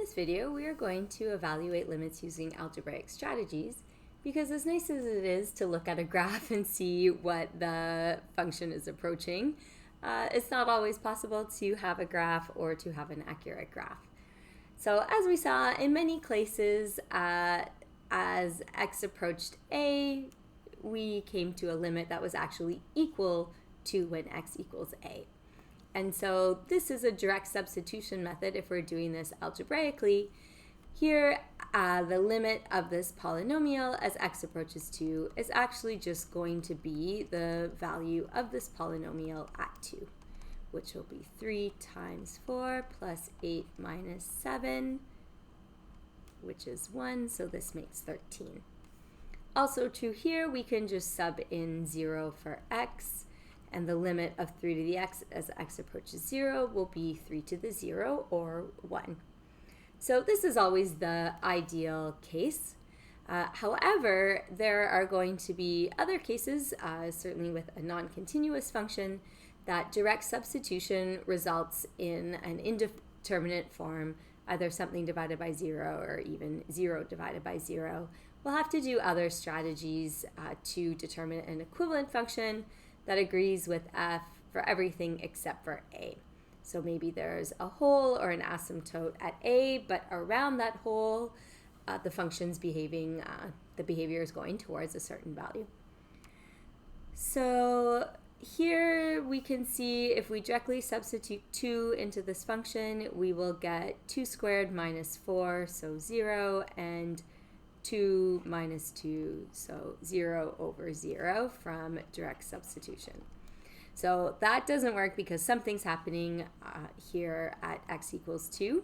this video, we are going to evaluate limits using algebraic strategies because as nice as it is to look at a graph and see what the function is approaching, it's not always possible to have a graph or to have an accurate graph. So as we saw in many cases, as x approached a, we came to a limit that was actually equal to when x equals a. And so this is a direct substitution method if we're doing this algebraically. Here, the limit of this polynomial as x approaches 2 is actually just going to be the value of this polynomial at 2, which will be 3 times 4 plus 8 minus 7, which is 1, so this makes 13. Also true here, we can just sub in 0 for x, and the limit of 3 to the x as x approaches 0 will be 3 to the 0, or 1. So this is always the ideal case. However, there are going to be other cases, certainly with a non-continuous function, that direct substitution results in an indeterminate form, either something divided by 0 or even 0 divided by 0. We'll have to do other strategies to determine an equivalent function that agrees with f for everything except for a. So maybe there's a hole or an asymptote at a, but around that hole, the function's behaving, the behavior is going towards a certain value. So here we can see if we directly substitute 2 into this function, we will get 2 squared minus 4, so 0, and 2 minus 2, so 0 over 0 from direct substitution. So that doesn't work because something's happening here at x equals 2.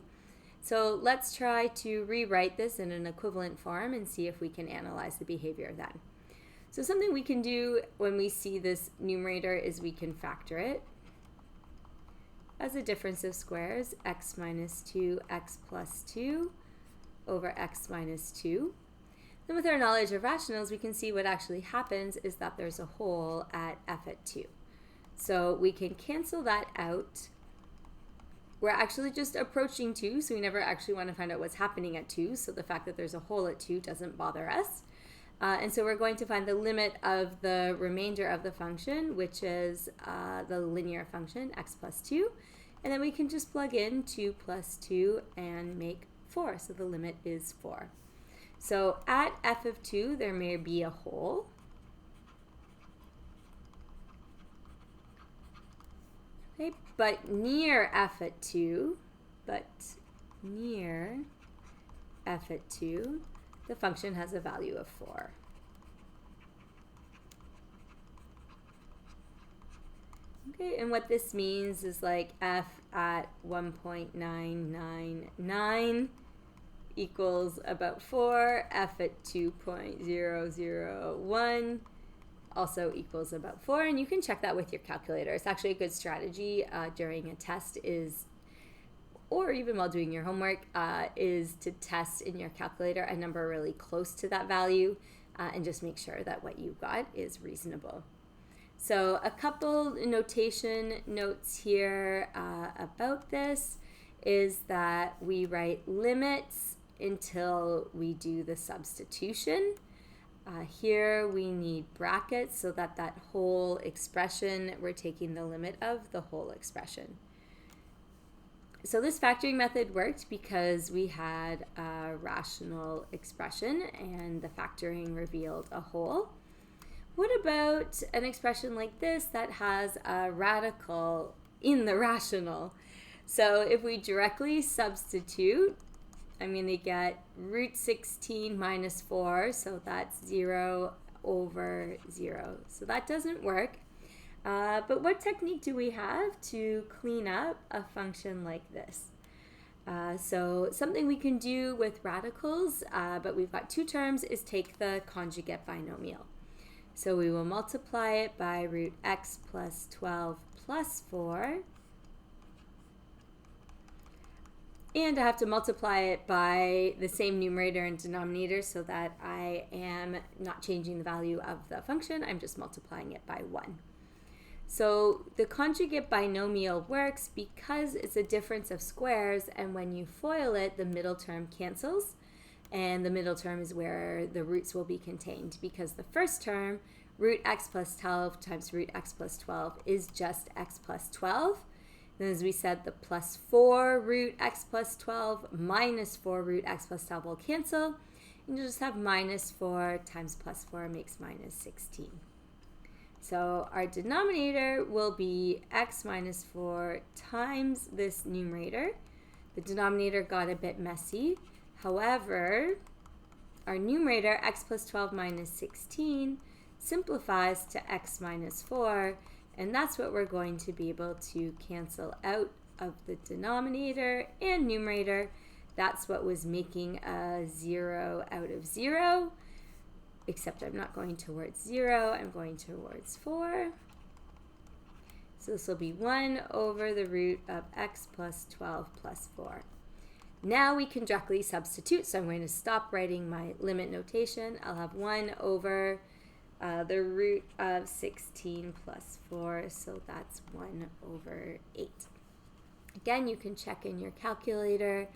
So let's try to rewrite this in an equivalent form and see if we can analyze the behavior then. So something we can do when we see this numerator is we can factor it as a difference of squares, x minus 2, x plus 2 over x minus 2. Then with our knowledge of rationals, we can see what actually happens is that there's a hole at f at 2. So we can cancel that out. We're actually just approaching 2, so we never actually want to find out what's happening at 2, so the fact that there's a hole at 2 doesn't bother us. And so we're going to find the limit of the remainder of the function, which is the linear function, x plus 2. And then we can just plug in 2 plus 2 and make 4, so the limit is 4. So at f of 2, there may be a hole. Okay, but near f at 2, the function has a value of 4. Okay, and what this means is like f at 1.999 equals about 4, f at 2.001 also equals about 4, and you can check that with your calculator. It's actually a good strategy during a test or even while doing your homework, is to test in your calculator a number really close to that value and just make sure that what you got is reasonable. So a couple notation notes here about this is that we write limits until we do the substitution. Here we need brackets so that that whole expression, we're taking the limit of the whole expression. So this factoring method worked because we had a rational expression and the factoring revealed a whole. What about an expression like this that has a radical in the rational? So if we directly substitute, I'm going to get root 16 minus 4, so that's 0 over 0. So that doesn't work. But what technique do we have to clean up a function like this? So something we can do with radicals, but we've got two terms, is take the conjugate binomial. So we will multiply it by root x plus 12 plus 4. And I have to multiply it by the same numerator and denominator so that I am not changing the value of the function. I'm just multiplying it by 1. So the conjugate binomial works because it's a difference of squares, and when you FOIL it, the middle term cancels, and the middle term is where the roots will be contained, because the first term, root x plus 12 times root x plus 12, is just x plus 12. Then as we said, the plus 4 root x plus 12 minus 4 root x plus 12 will cancel, and you'll just have minus 4 times plus 4 makes minus 16. So our denominator will be x minus 4 times this numerator. The denominator got a bit messy. However, our numerator, x plus 12 minus 16, simplifies to x minus 4, and that's what we're going to be able to cancel out of the denominator and numerator. That's what was making a 0 out of 0. Except I'm not going towards 0, I'm going towards 4. So this will be 1 over the root of x plus 12 plus 4. Now we can directly substitute, so I'm going to stop writing my limit notation. I'll have 1 over the root of 16 plus 4, so that's 1 over 8. Again, you can check in your calculator.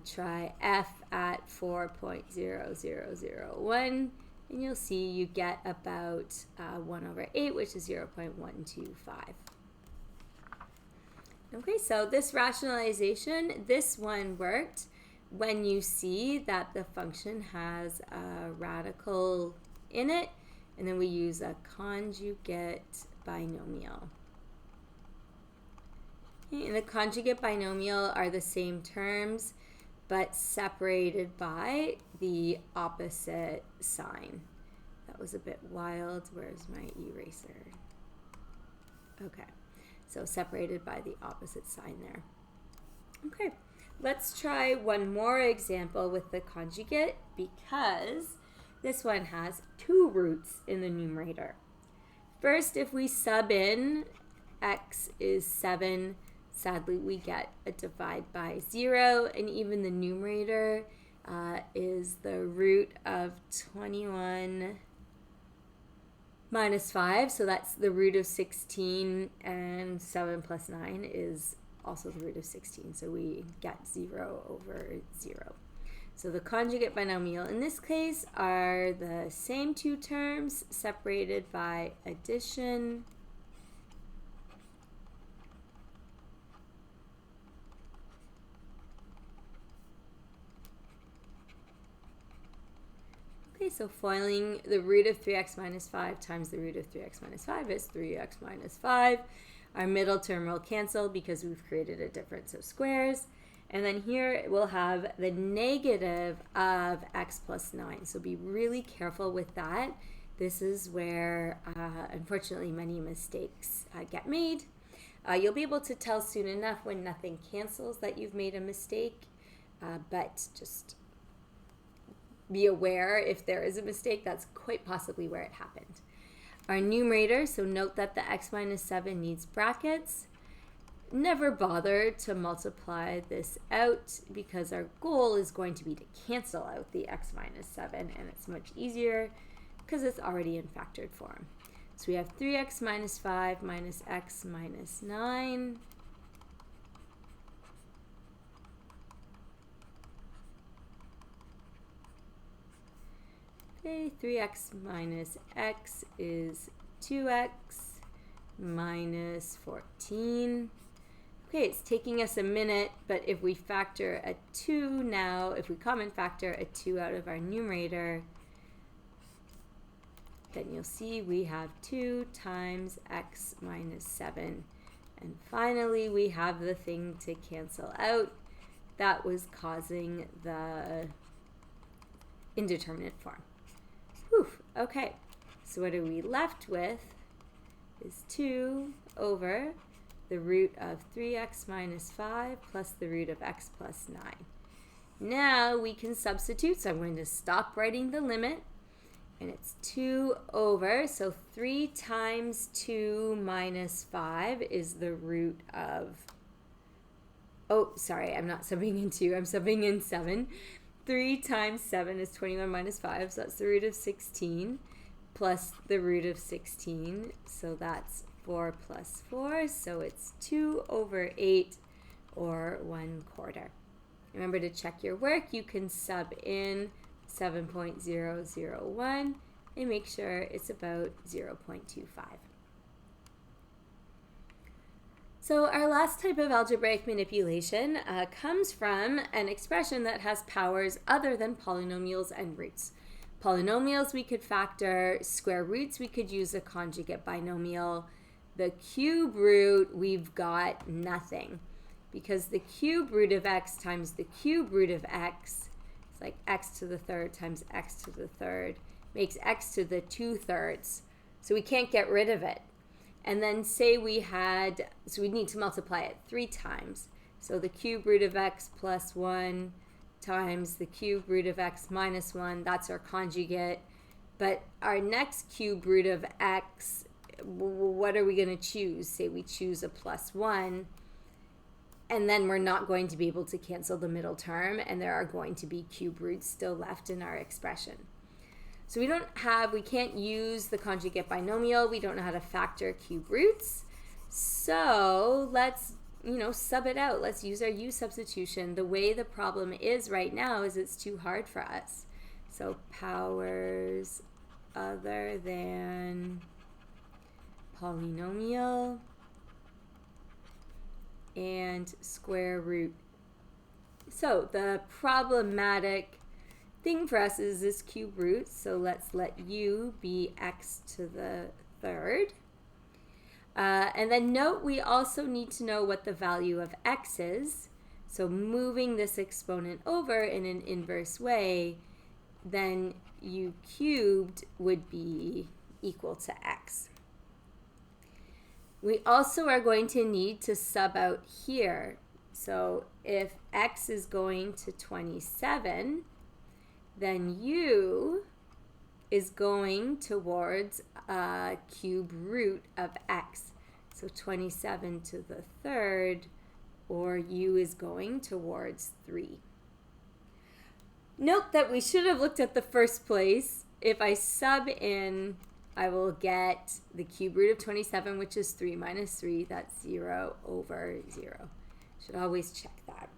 Try f at 4.0001, and you'll see you get about 1 over 8, which is 0.125. Okay, so this rationalization, this one worked when you see that the function has a radical in it, and then we use a conjugate binomial. And the conjugate binomial are the same terms, but separated by the opposite sign. That was a bit wild. Where's my eraser? Okay, so separated by the opposite sign there. Okay, let's try one more example with the conjugate, because this one has 2 roots in the numerator. First, if we sub in x is 7, sadly, we get a divide by 0, and even the numerator is the root of 21 minus 5, so that's the root of 16, and 7 plus 9 is also the root of 16, so we get 0 over 0. So the conjugate binomial in this case are the same 2 terms separated by addition. Okay, so foiling the root of 3x minus 5 times the root of 3x minus 5 is 3x minus 5. Our middle term will cancel because we've created a difference of squares. And then here we'll have the negative of x plus 9. So be really careful with that. This is where, unfortunately, many mistakes get made. You'll be able to tell soon enough when nothing cancels that you've made a mistake, but just be aware if there is a mistake, that's quite possibly where it happened. Our numerator, so note that the x minus 7 needs brackets. Never bother to multiply this out because our goal is going to be to cancel out the x minus 7, and it's much easier because it's already in factored form. So we have 3x minus 5 minus x minus 9. Okay, 3x minus x is 2x minus 14. Okay, it's taking us a minute, but if we factor a 2 now, if we common factor a 2 out of our numerator, then you'll see we have 2 times x minus 7. And finally, we have the thing to cancel out. That was causing the indeterminate form. Whew, okay, so what are we left with is 2 over the root of 3x minus 5 plus the root of x plus 9. Now we can substitute, so I'm going to stop writing the limit, and it's 2 over, so 3 times 2 minus 5 is the root of, oh, sorry, I'm not subbing in 2, I'm subbing in 7. 3 times 7 is 21 minus 5, so that's the root of 16, plus the root of 16, so that's 4 plus 4, so it's 2 over 8 or 1/4. Remember to check your work. You can sub in 7.001 and make sure it's about 0.25. So our last type of algebraic manipulation comes from an expression that has powers other than polynomials and roots. Polynomials we could factor, square roots we could use a conjugate binomial. The cube root, we've got nothing, because the cube root of x times the cube root of x, it's like x to the third times x to the third, makes x to the 2/3. So we can't get rid of it. And then say we had, so we need to multiply it 3 times. So the cube root of x plus 1 times the cube root of x minus 1, that's our conjugate. But our next cube root of x, what are we going to choose? Say we choose a plus 1, and then we're not going to be able to cancel the middle term, and there are going to be cube roots still left in our expression. So we can't use the conjugate binomial. We don't know how to factor cube roots. So let's, sub it out. Let's use our u substitution. The way the problem is right now is it's too hard for us. So powers other than polynomial and square root. So the problematic thing for us is this cube root, so let's let u be x to the third. And then note we also need to know what the value of x is. So moving this exponent over in an inverse way, then u cubed would be equal to x. We also are going to need to sub out here. So if x is going to 27, then u is going towards a cube root of x. So 27 to the third, or u is going towards 3. Note that we should have looked at the first place. If I sub in, I will get the cube root of 27, which is 3 minus 3. That's 0 over 0. Should always check that.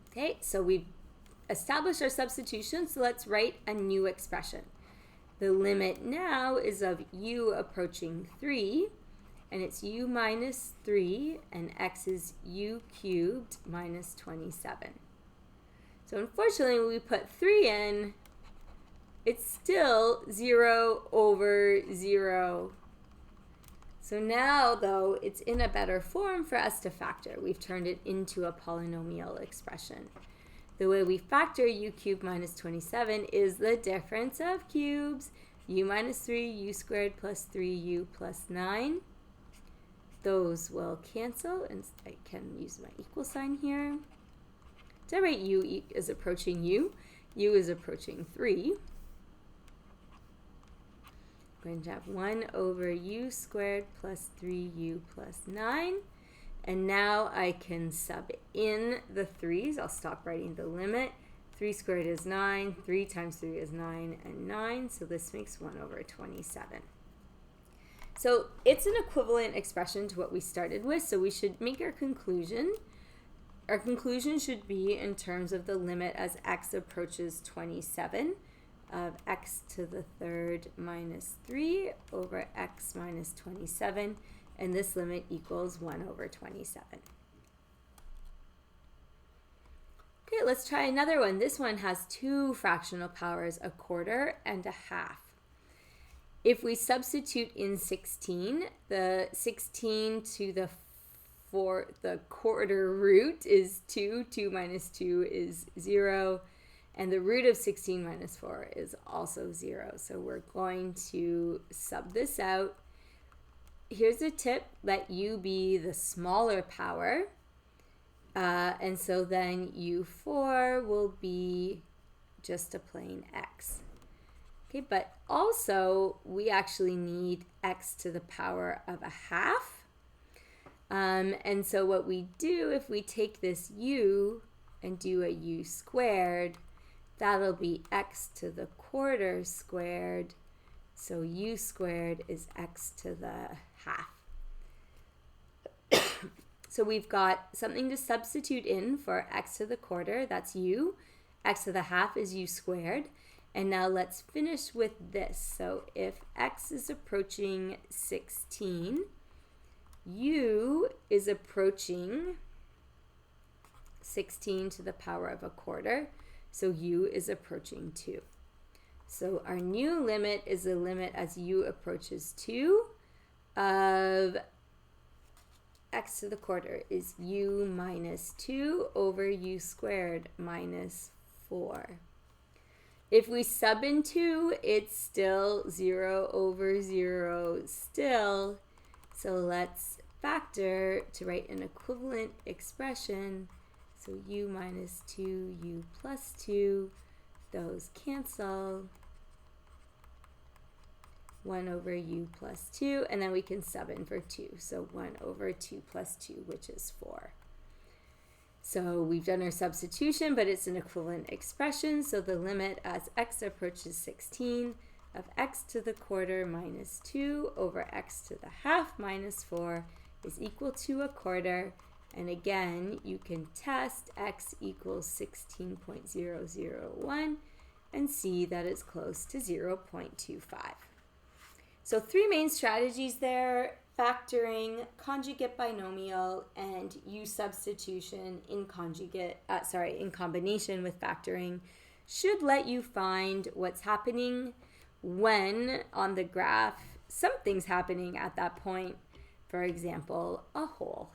Okay, so we've established our substitution, so let's write a new expression. The limit now is of u approaching 3, and it's u minus 3, and x is u cubed minus 27. So unfortunately, when we put 3 in, it's still 0 over 0. So now, though, it's in a better form for us to factor. We've turned it into a polynomial expression. The way we factor u cubed minus 27 is the difference of cubes. U minus 3, u squared plus 3u plus 9. Those will cancel, and I can use my equal sign here. So I write u is approaching u. U is approaching 3. I'm going to have 1 over u squared plus 3u plus 9. And now I can sub in the 3's. I'll stop writing the limit. 3 squared is 9. 3 times 3 is 9 and 9. So this makes 1 over 27. So it's an equivalent expression to what we started with. So we should make our conclusion. Our conclusion should be in terms of the limit as x approaches 27 of x to the third minus 3 over x minus 27. And this limit equals 1 over 27. Okay, let's try another one. This one has 2 fractional powers, a quarter and a half. If we substitute in 16, the 16 to the quarter root is 2. 2 minus 2 is 0. And the root of 16 minus 4 is also 0. So we're going to sub this out. Here's a tip, let u be the smaller power, and so then u4 will be just a plain x. Okay, but also we actually need x to the power of a half, and so what we do, if we take this u and do a u squared, that'll be x to the quarter squared. So u squared is x to the half. So we've got something to substitute in for x to the quarter, that's u. X to the half is u squared. And now let's finish with this. So if x is approaching 16, u is approaching 16 to the power of a quarter. So u is approaching 2. So our new limit is the limit as u approaches 2 of x to the quarter is u minus 2 over u squared minus 4. If we sub in 2, it's still 0 over 0 still. So let's factor to write an equivalent expression. So u minus 2, u plus 2, those cancel. 1 over u plus 2, and then we can sub in for 2. So 1 over 2 plus 2, which is 4. So we've done our substitution, but it's an equivalent expression. So the limit as x approaches 16 of x to the quarter minus 2 over x to the half minus 4 is equal to a quarter. And again, you can test x equals 16.001 and see that it's close to 0.25. So 3 main strategies there: factoring, conjugate binomial, and u substitution in combination with factoring should let you find what's happening when on the graph something's happening at that point. For example, a hole.